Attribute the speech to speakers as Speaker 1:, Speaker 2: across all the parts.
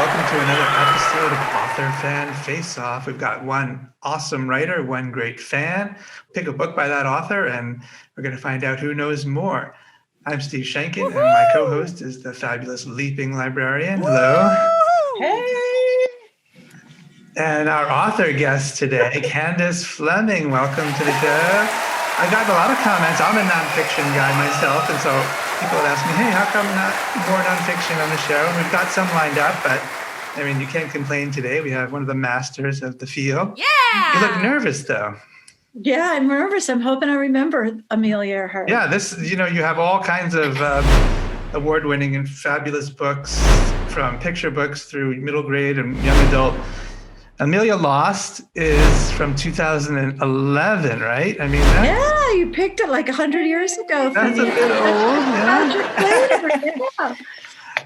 Speaker 1: welcome to another episode of Author Fan Face Off. We've got one awesome writer, one great fan. Pick a book by that author, and we're going to find out who knows more. I'm Steve Sheinkin, and my co-host is the fabulous Leaping Librarian. Hello.
Speaker 2: Hey.
Speaker 1: And our author guest today, Candace Fleming. Welcome to the show. I got a lot of comments. I'm a nonfiction guy myself, and so people would ask me, hey, how come not more nonfiction on the show? And we've got some lined up, but I mean, you can't complain today. We have one of the masters of the field.
Speaker 2: Yeah.
Speaker 1: You look nervous, though.
Speaker 2: Yeah, I'm nervous. I'm hoping I remember Amelia Earhart.
Speaker 1: Yeah, you have all kinds of award-winning and fabulous books, from picture books through middle grade and young adult. Amelia Lost is from 2011, right? I mean,
Speaker 2: yeah, you picked it like 100 years ago.
Speaker 1: That's a bit old,
Speaker 2: yeah.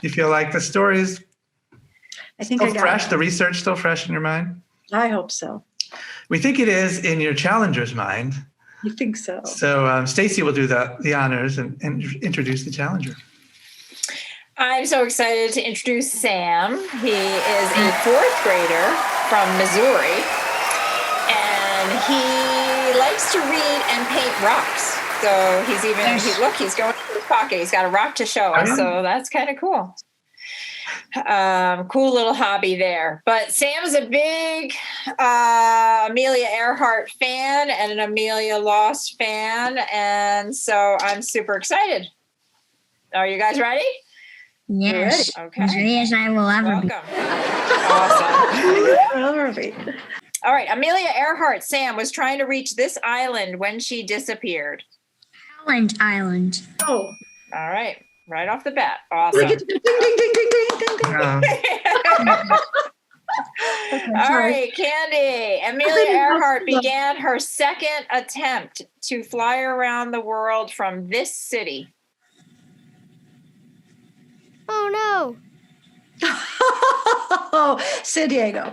Speaker 1: You feel like the story's
Speaker 2: still
Speaker 1: fresh, the research still fresh in your mind?
Speaker 2: I hope so.
Speaker 1: We think it is in your challenger's mind.
Speaker 2: You think so?
Speaker 1: So Stacey will do the honors and introduce the challenger.
Speaker 3: I'm so excited to introduce Sam. He is a fourth grader from Missouri, and he likes to read and paint rocks. So he's going to his pocket. He's got a rock to show us. So that's kind of cool. Cool little hobby there. But Sam's a big Amelia Earhart fan and an Amelia Lost fan. And so I'm super excited. Are you guys ready?
Speaker 4: Yes.
Speaker 3: Okay.
Speaker 4: As ready as I will ever be.
Speaker 3: Awesome. All right. Amelia Earhart, Sam, was trying to reach this island when she disappeared.
Speaker 4: Holland Island.
Speaker 2: Oh.
Speaker 3: All right. Right off the bat. Awesome.
Speaker 2: Ding, ding, ding, ding, ding, ding, ding.
Speaker 3: All right, Candy. Amelia Earhart began her second attempt to fly around the world from this city.
Speaker 4: Oh no.
Speaker 2: Oh, San Diego.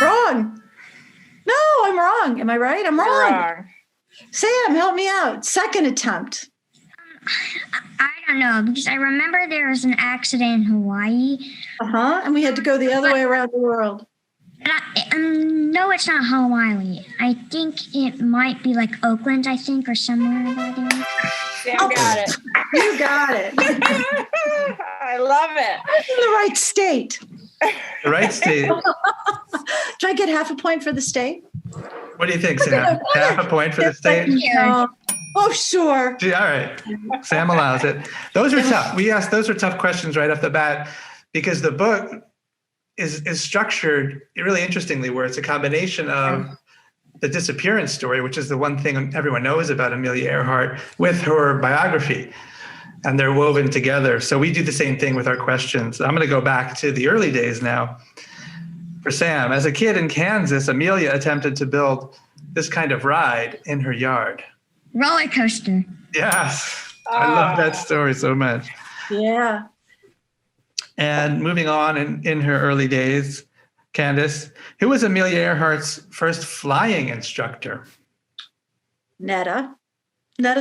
Speaker 2: Wrong. No, I'm wrong. Am I right? I'm wrong. Sam, help me out. Second attempt.
Speaker 4: I don't know, because I remember there was an accident in Hawaii.
Speaker 2: And we had to go the other way around the world.
Speaker 4: No, it's not Hawaii. I think it might be like Oakland, or somewhere like that.
Speaker 3: Sam got it.
Speaker 2: You got it.
Speaker 3: I love it.
Speaker 2: I'm in the right state.
Speaker 1: The right state.
Speaker 2: Do I get half a point for the state?
Speaker 1: What do you think, Sam? Half a point for the state?
Speaker 2: Oh, sure.
Speaker 1: All right. Sam allows it. Those are tough. Those are tough questions right off the bat, because the book is structured really interestingly, where it's a combination of the disappearance story, which is the one thing everyone knows about Amelia Earhart, with her biography, and they're woven together. So we do the same thing with our questions. I'm going to go back to the early days now. For Sam, as a kid in Kansas, Amelia attempted to build this kind of ride in her yard.
Speaker 4: Roller coaster.
Speaker 1: Yes. I love that story so much.
Speaker 2: Yeah.
Speaker 1: And moving on in her early days, Candace, who was Amelia Earhart's first flying instructor?
Speaker 2: Netta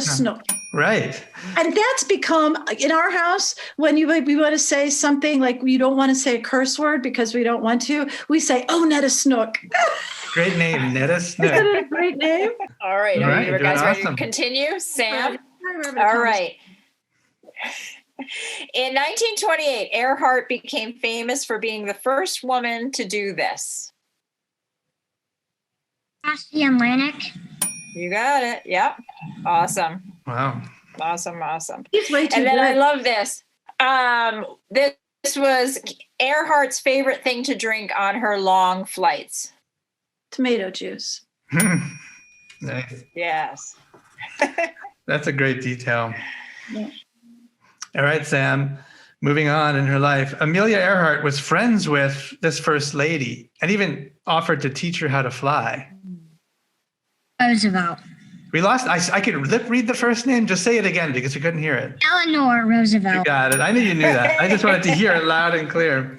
Speaker 2: Snook.
Speaker 1: Right.
Speaker 2: And that's become, in our house, when we want to say something like you don't want to say a curse word because we don't want to, we say, oh, Netta Snook.
Speaker 1: Great name, Netta Snook.
Speaker 2: Isn't it a great name?
Speaker 3: All right. Are you guys ready to
Speaker 1: awesome.
Speaker 3: continue? Sam? All right. In 1928, Earhart became famous for being the first woman to do this.
Speaker 4: Across the Atlantic.
Speaker 3: You got it. Yep. Awesome.
Speaker 1: Wow.
Speaker 3: Awesome.
Speaker 2: He's way too
Speaker 3: And then
Speaker 2: good.
Speaker 3: I love this. This was Earhart's favorite thing to drink on her long flights.
Speaker 2: Tomato juice.
Speaker 1: Nice.
Speaker 3: Yes.
Speaker 1: That's a great detail.
Speaker 2: Yeah.
Speaker 1: All right, Sam. Moving on in her life, Amelia Earhart was friends with this first lady and even offered to teach her how to fly.
Speaker 4: Roosevelt.
Speaker 1: We lost. I could read the first name. Just say it again because we couldn't hear it.
Speaker 4: Eleanor Roosevelt.
Speaker 1: You got it. I knew you knew that. I just wanted to hear it loud and clear.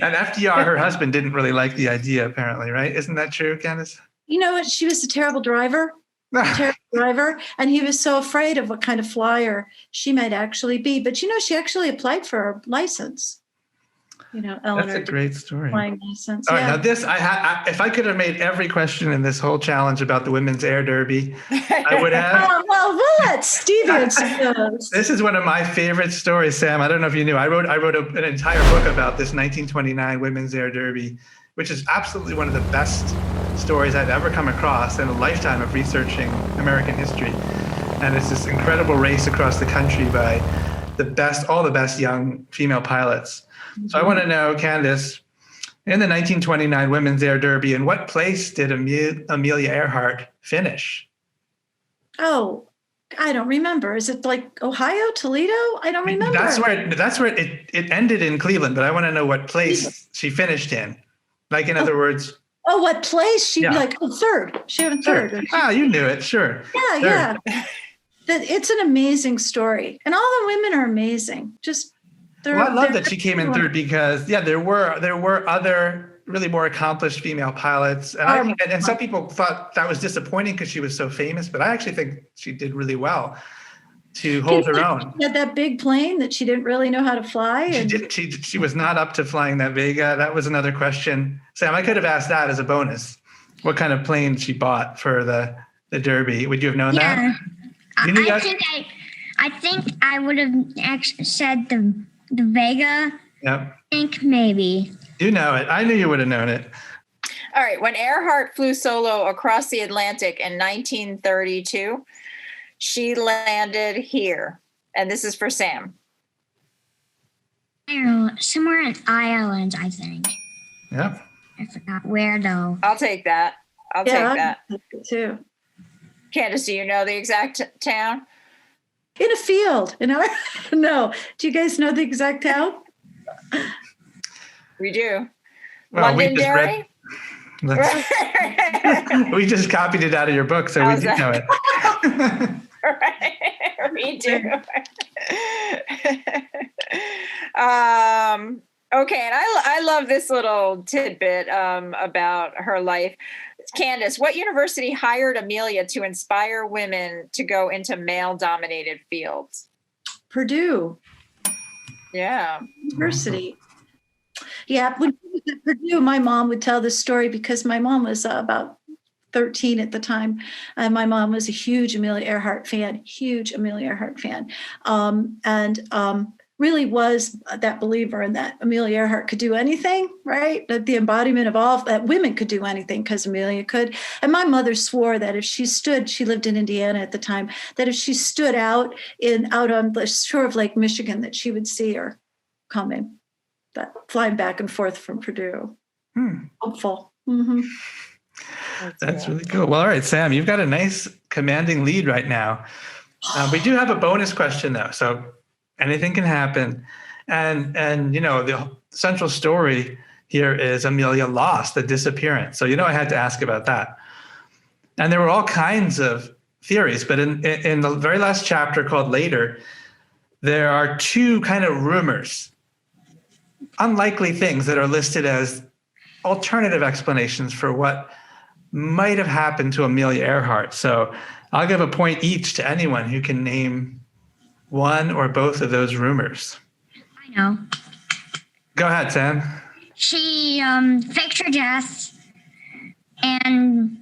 Speaker 1: And FDR, her husband, didn't really like the idea, apparently, right? Isn't that true, Candace?
Speaker 2: You know what? She was a terrible driver. terrible driver, and he was so afraid of what kind of flyer she might actually be. But she actually applied for a license. Eleanor.
Speaker 1: That's a great story.
Speaker 2: Flying license.
Speaker 1: All right,
Speaker 2: yeah.
Speaker 1: now this, if I could have made every question in this whole challenge about the women's air derby, I would have.
Speaker 2: Well, we'll let Steve answer those.
Speaker 1: This is one of my favorite stories, Sam. I don't know if you knew. I wrote an entire book about this 1929 women's air derby, which is absolutely one of the best stories I've ever come across in a lifetime of researching American history. And it's this incredible race across the country by all the best young female pilots. So I want to know, Candace, in the 1929 Women's Air Derby, in what place did Amelia Earhart finish?
Speaker 2: Oh, I don't remember. Is it like Ohio, Toledo? I don't remember.
Speaker 1: That's where it ended in Cleveland, but I want to know what place she finished in. Like, in other words.
Speaker 2: Oh, what place? She'd be like, third. She went third.
Speaker 1: Ah, you knew it. Sure.
Speaker 2: Yeah, yeah. It's an amazing story. And all the women are amazing.
Speaker 1: I love that she came in third because, there were other really more accomplished female pilots. And some people thought that was disappointing because she was so famous, but I actually think she did really well to hold her own.
Speaker 2: She had that big plane that she didn't really know how to fly.
Speaker 1: She was not up to flying that Vega. That was another question. Sam, I could have asked that as a bonus. What kind of plane she bought for the Derby? Would you have known that?
Speaker 4: I think I would have actually said the Vega.
Speaker 1: Yep.
Speaker 4: I think maybe.
Speaker 1: You know it. I knew you would have known it.
Speaker 3: All right. When Earhart flew solo across the Atlantic in 1932, she landed here. And this is for Sam.
Speaker 4: Ireland, somewhere in Ireland, I think.
Speaker 1: Yeah.
Speaker 4: I forgot where, though.
Speaker 3: I'll take that. I'll take that.
Speaker 2: Too.
Speaker 3: Candace, do you know the exact town?
Speaker 2: In a field. No. Do you guys know the exact town?
Speaker 3: We do.
Speaker 1: Well,
Speaker 3: Londonderry?
Speaker 1: We just copied it out of your book, so we do know it.
Speaker 3: Right. We do. Okay, and I love this little tidbit about her life. Candace, what university hired Amelia to inspire women to go into male-dominated fields?
Speaker 2: Purdue.
Speaker 3: Yeah.
Speaker 2: University. Yeah, when she was at Purdue, my mom would tell this story because my mom was about 13 at the time. And my mom was a huge Amelia Earhart fan, and really was that believer in that Amelia Earhart could do anything, right? That the embodiment of all that women could do anything because Amelia could. And my mother swore that if she lived in Indiana at the time, that if she stood out on the shore of Lake Michigan, that she would see her coming, flying back and forth from Purdue. Hopeful. Mm-hmm.
Speaker 1: That's really cool. Well, all right, Sam, you've got a nice commanding lead right now. We do have a bonus question though, so anything can happen. And the central story here is Amelia lost, the disappearance. So I had to ask about that. And there were all kinds of theories, but in the very last chapter called Later, there are two kind of rumors, unlikely things that are listed as alternative explanations for what might have happened to Amelia Earhart. So I'll give a point each to anyone who can name one or both of those rumors.
Speaker 4: I know.
Speaker 1: Go ahead, Sam.
Speaker 4: She faked her death and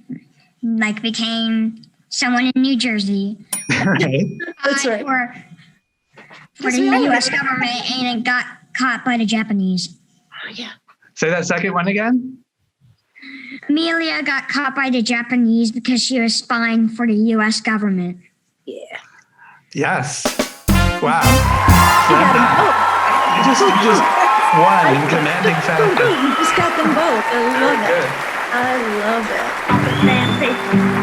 Speaker 4: became someone in New Jersey.
Speaker 1: Right.
Speaker 2: That's right.
Speaker 4: For the U.S. government, and it got caught by the Japanese.
Speaker 2: Oh, yeah.
Speaker 1: Say that second one again.
Speaker 4: Amelia got caught by the Japanese because she was spying for the U.S. government.
Speaker 2: Yeah.
Speaker 1: Yes. Wow. You just won in commanding fashion.
Speaker 2: You just got them both. I love it.
Speaker 1: Good.
Speaker 2: I love it.